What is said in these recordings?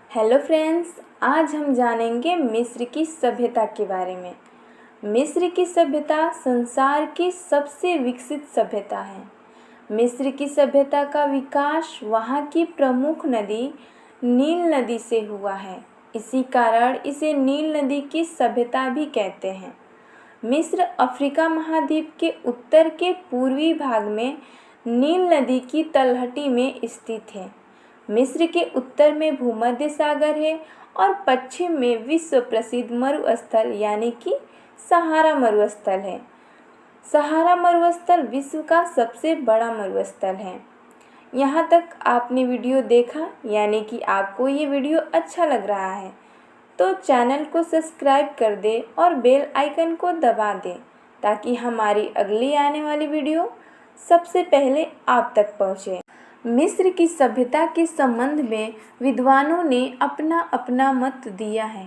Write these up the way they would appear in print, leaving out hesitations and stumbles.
Hello friends, आज हम जानेंगे मिस्र की सभ्यता के बारे में। मिस्र की सभ्यता संसार की सबसे विकसित सभ्यता है। मिस्र की सभ्यता का विकास वहाँ की प्रमुख नदी नील नदी से हुआ है। इसी कारण इसे नील नदी की सभ्यता भी कहते हैं। मिस्र अफ्रीका महाद्वीप के उत्तर के पूर्वी भाग में नील नदी की तलहटी में स्थित है। मिस्र के उत्तर में भूमध्य सागर है और पश्चिम में विश्व प्रसिद्ध मरुस्थल यानी कि सहारा मरुस्थल है। सहारा मरुस्थल विश्व का सबसे बड़ा मरुस्थल है। यहाँ तक आपने वीडियो देखा यानी कि आपको ये वीडियो अच्छा लग रहा है तो चैनल को सब्सक्राइब कर दे और बेल आइकन को दबा दें ताकि हमारी अगली आने वाली वीडियो सबसे पहले आप तक पहुँचे। मिस्र की सभ्यता के संबंध में विद्वानों ने अपना अपना मत दिया है।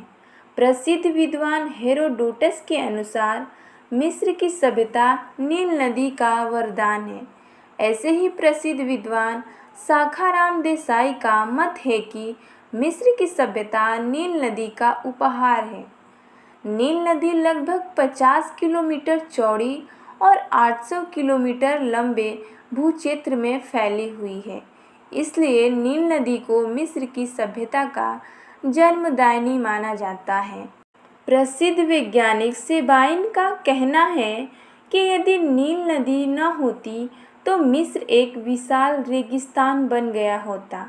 प्रसिद्ध विद्वान हेरोडोटस के अनुसार मिस्र की सभ्यता नील नदी का वरदान है। ऐसे ही प्रसिद्ध विद्वान शाखाराम देसाई का मत है कि मिस्र की सभ्यता नील नदी का उपहार है। नील नदी लगभग 50 किलोमीटर चौड़ी और 800 किलोमीटर लंबे भूक्षेत्र में फैली हुई है। इसलिए नील नदी को मिस्र की सभ्यता का जन्मदायिनी माना जाता है। प्रसिद्ध वैज्ञानिक सेबाइन का कहना है कि यदि नील नदी न होती तो मिस्र एक विशाल रेगिस्तान बन गया होता।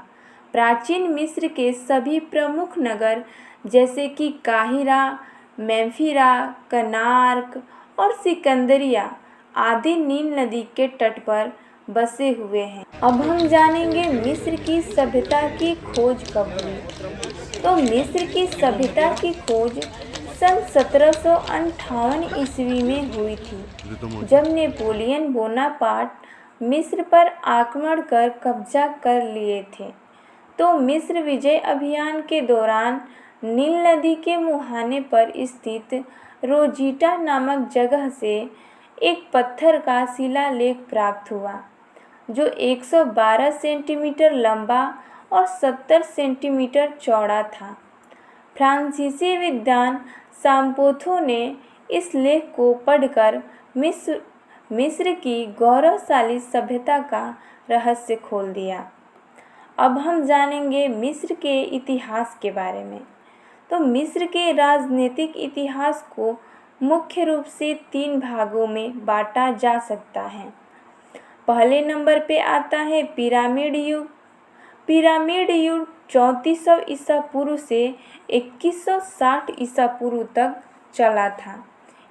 प्राचीन मिस्र के सभी प्रमुख नगर जैसे कि काहिरा, मेम्फिरा, कनार्क और सिकंदरिया आदि नील नदी के तट पर बसे हुए हैं। अब हम जानेंगे मिस्र की सभ्यता की खोज कब हुई। तो मिस्र की सभ्यता की खोज सन 1758 ईस्वी में हुई थी, जब नेपोलियन बोनापार्ट मिस्र पर आक्रमण कर कब्जा कर लिए थे। तो मिस्र विजय अभियान के दौरान नील नदी के मुहाने पर स्थित रोजीटा नामक जगह से एक पत्थर का शिलालेख प्राप्त हुआ, जो 112 सेंटीमीटर लंबा और 70 सेंटीमीटर चौड़ा था। फ्रांसीसी विद्वान सांपोथो ने इस लेख को पढ़कर मिस्र की गौरवशाली सभ्यता का रहस्य खोल दिया। अब हम जानेंगे मिस्र के इतिहास के बारे में। तो मिस्र के राजनीतिक इतिहास को मुख्य रूप से 3 भागों में बांटा जा सकता है। पहले नंबर पे आता है पिरामिड युग। पिरामिड युग 3400 ईसा पूर्व से 2160 ईसा पूर्व तक चला था।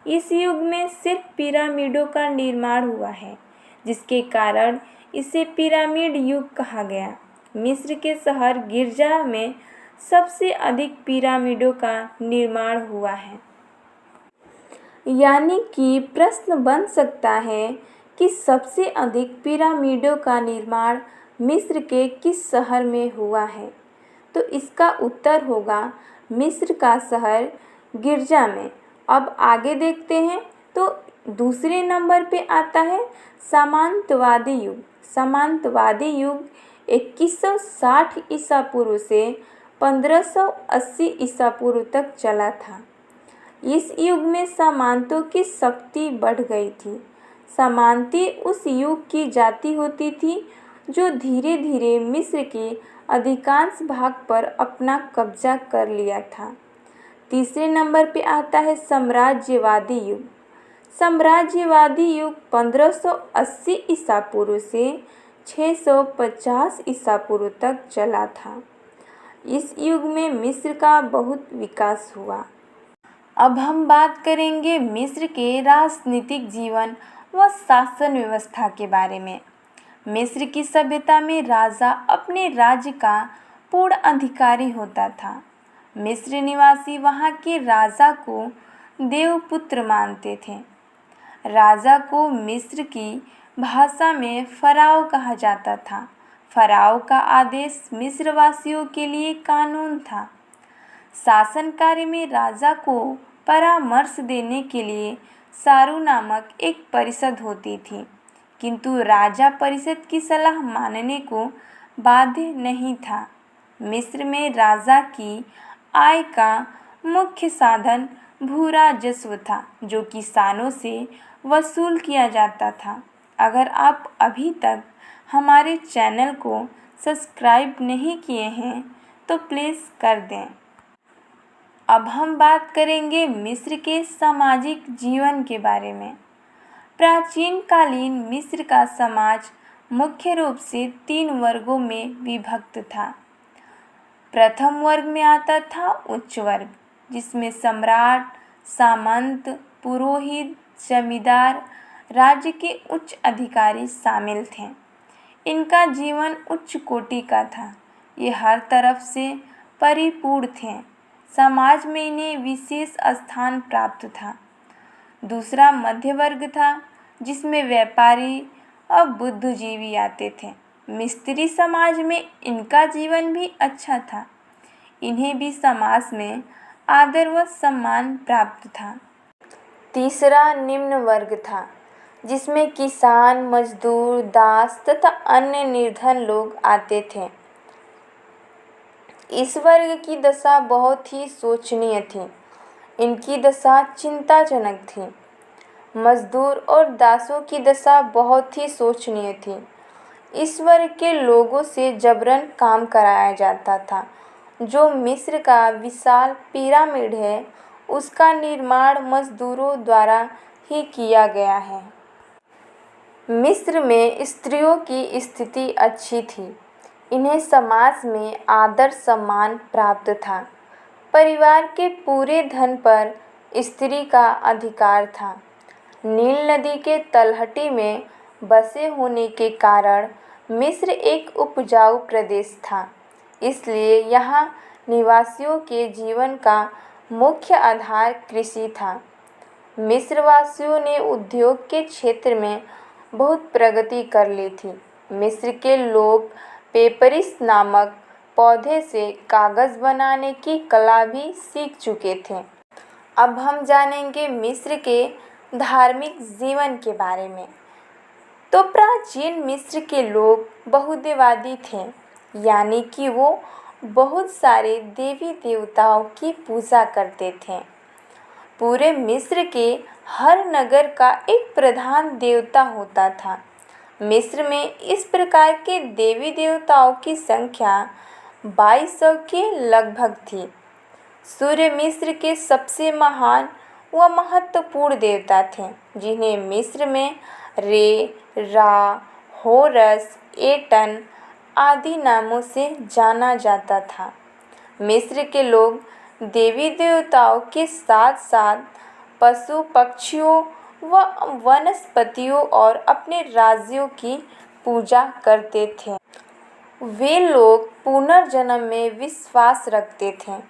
इस युग में सिर्फ पिरामिडों का निर्माण हुआ है, जिसके कारण इसे पिरामिड युग कहा गया। मिस्र के शहर गिरजा में सबसे अधिक पिरामिडों का निर्माण हुआ है। यानी कि प्रश्न बन सकता है कि सबसे अधिक पिरामिडों का निर्माण मिस्र के किस शहर में हुआ है। तो इसका उत्तर होगा मिस्र का शहर गिरजा में। अब आगे देखते हैं तो दूसरे नंबर पे आता है सामंतवादी युग। सामंतवादी युग 2160 ईसा पूर्व से 1580 ईसा पूर्व तक चला था। इस युग में सामंतों की शक्ति बढ़ गई थी। सामंती उस युग की जाति होती थी जो धीरे धीरे मिस्र के अधिकांश भाग पर अपना कब्जा कर लिया था। तीसरे नंबर पे आता है साम्राज्यवादी युग। साम्राज्यवादी युग 1580 ईसा पूर्व से 650 ईसा पूर्व तक चला था। इस युग में मिस्र का बहुत विकास हुआ। अब हम बात करेंगे मिस्र के राजनीतिक जीवन व शासन व्यवस्था के बारे में। मिस्र की सभ्यता में राजा अपने राज्य का पूर्ण अधिकारी होता था। मिस्र निवासी वहाँ के राजा को देवपुत्र मानते थे। राजा को मिस्र की भाषा में फराओ कहा जाता था। फराओ का आदेश मिस्रवासियों के लिए कानून था। शासन कार्य में राजा को परामर्श देने के लिए सारू नामक एक परिषद होती थी, किंतु राजा परिषद की सलाह मानने को बाध्य नहीं था। मिस्र में राजा की आय का मुख्य साधन भू राजस्व था, जो किसानों से वसूल किया जाता था। अगर आप अभी तक हमारे चैनल को सब्सक्राइब नहीं किए हैं तो प्लीज़ कर दें। अब हम बात करेंगे मिस्र के सामाजिक जीवन के बारे में। प्राचीन कालीन मिस्र का समाज मुख्य रूप से 3 वर्गों में विभक्त था। प्रथम वर्ग में आता था उच्च वर्ग, जिसमें सम्राट, सामंत, पुरोहित, जमींदार, राज्य के उच्च अधिकारी शामिल थे। इनका जीवन उच्च कोटि का था। ये हर तरफ से परिपूर्ण थे। समाज में इन्हें विशेष स्थान प्राप्त था। दूसरा मध्य वर्ग था, जिसमें व्यापारी और बुद्धिजीवी आते थे। मिस्री समाज में इनका जीवन भी अच्छा था। इन्हें भी समाज में आदर व सम्मान प्राप्त था। तीसरा निम्न वर्ग था, जिसमें किसान, मजदूर, दास तथा अन्य निर्धन लोग आते थे। इस वर्ग की दशा बहुत ही शोचनीय थी। इनकी दशा चिंताजनक थी। मजदूर और दासों की दशा बहुत ही शोचनीय थी। इस वर्ग के लोगों से जबरन काम कराया जाता था। जो मिस्र का विशाल पिरामिड है, उसका निर्माण मजदूरों द्वारा ही किया गया है। मिस्र में स्त्रियों की स्थिति अच्छी थी। इन्हें समाज में आदर सम्मान प्राप्त था। परिवार के पूरे धन पर स्त्री का अधिकार था। नील नदी के तलहटी में बसे होने के कारण मिस्र एक उपजाऊ प्रदेश था। इसलिए यहाँ निवासियों के जीवन का मुख्य आधार कृषि था। मिस्रवासियों ने उद्योग के क्षेत्र में बहुत प्रगति कर ली थी। मिस्र के लोग पेपरिस नामक पौधे से कागज़ बनाने की कला भी सीख चुके थे। अब हम जानेंगे मिस्र के धार्मिक जीवन के बारे में। तो प्राचीन मिस्र के लोग बहुदेवादी थे, यानी कि वो बहुत सारे देवी देवताओं की पूजा करते थे। पूरे मिस्र के हर नगर का एक प्रधान देवता होता था। मिस्र में इस प्रकार के देवी देवताओं की संख्या 2200 के लगभग थी। सूर्य मिस्र के सबसे महान व महत्वपूर्ण देवता थे, जिन्हें मिस्र में रे, रा, होरस, एटन आदि नामों से जाना जाता था। मिस्र के लोग देवी देवताओं के साथ साथ पशु पक्षियों व वनस्पतियों और अपने राज्यों की पूजा करते थे। वे लोग पुनर्जन्म में विश्वास रखते थे।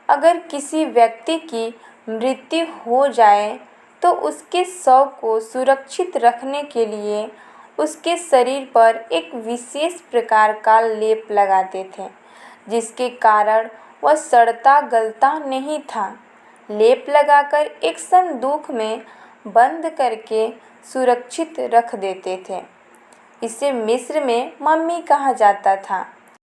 अगर किसी व्यक्ति की मृत्यु हो जाए तो उसके शव को सुरक्षित रखने के लिए उसके शरीर पर एक विशेष प्रकार का लेप लगाते थे, जिसके कारण वह सड़ता गलता नहीं था। लेप लगाकर एक संदूक में बंद करके सुरक्षित रख देते थे। इसे मिस्र में मम्मी कहा जाता था।